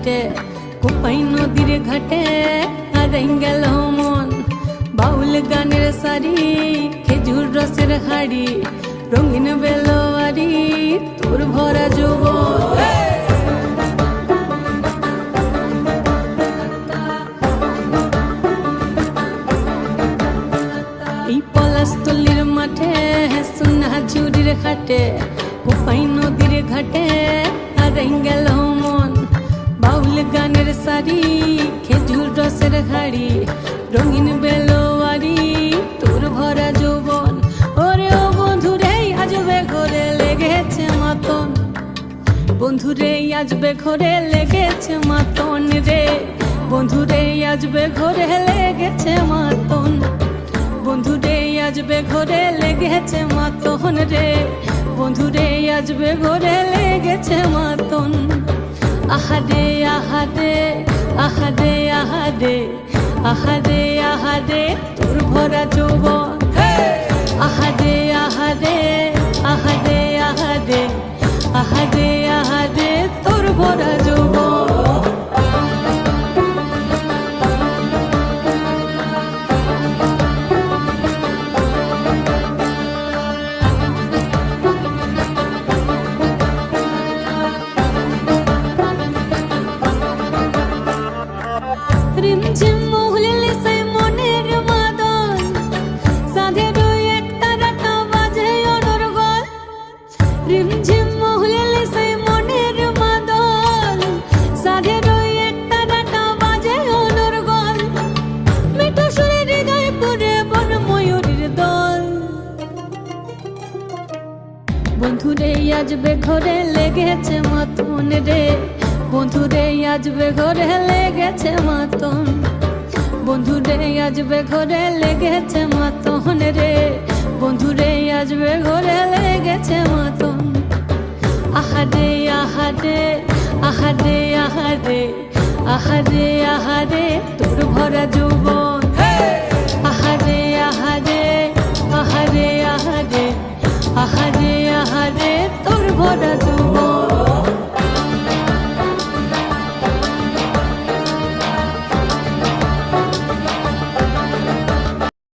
হাটে কোপাই নদীর ঘাটে হারাই গেল মন বাউল গানের সারি খেজুর রসের হাড়ি রঙিন বেলোয়ারি তোর ভরা যৌবন এই পলাশতলির মাঠে সোনা ঝুরির ঘাটে কোপাই নদীর ঘাটে হারাই গেল মন বাউল গানের সারি খেজুর রসের হাড়ি রঙিন বেলোয়ারি তোর ভরা যৌবন ওরে ও বন্ধুরে আজবে ঘরে লেগেছে মাতন বন্ধুরে আজবে ঘরে লেগেছে মাতন রে বন্ধুরে আজবে ঘরে লেগেছে মাতন বন্ধুরে আজবে ঘরে লেগেছে মাতন রে বন্ধুরে আজবে ঘরে লেগেছে মাতন আহারে আহারে আহারে আহারে আহারে আহারে তোর ভরা যৌবন আহারে আহারে আহারে আহারে আহারে আহারে তোর ভরা যৌবন রিমঝিম মহুলিলে সে মনের মাদন সাধের এক তারাটা বাজে অনর্গল রিমঝিম মহুলিলে সে মনের মাদন সাধের এক তারাটা বাজে অনর্গল মিঠু সুরে হৃদয় পুরে বন ময়ূরীর দল বন্ধুরে আজবে ঘরে লেগেছে মাতন রে বন্ধুরে আজবে ঘরে লেগেছে মাতন বন্ধুরে আজবে ঘরে লেগেছে মাতন রে বন্ধুরে আজবে ঘরে লেগেছে মাতন আহারে আহারে আহারে আহারে আহারে আহারে তোর ভরা যৌবন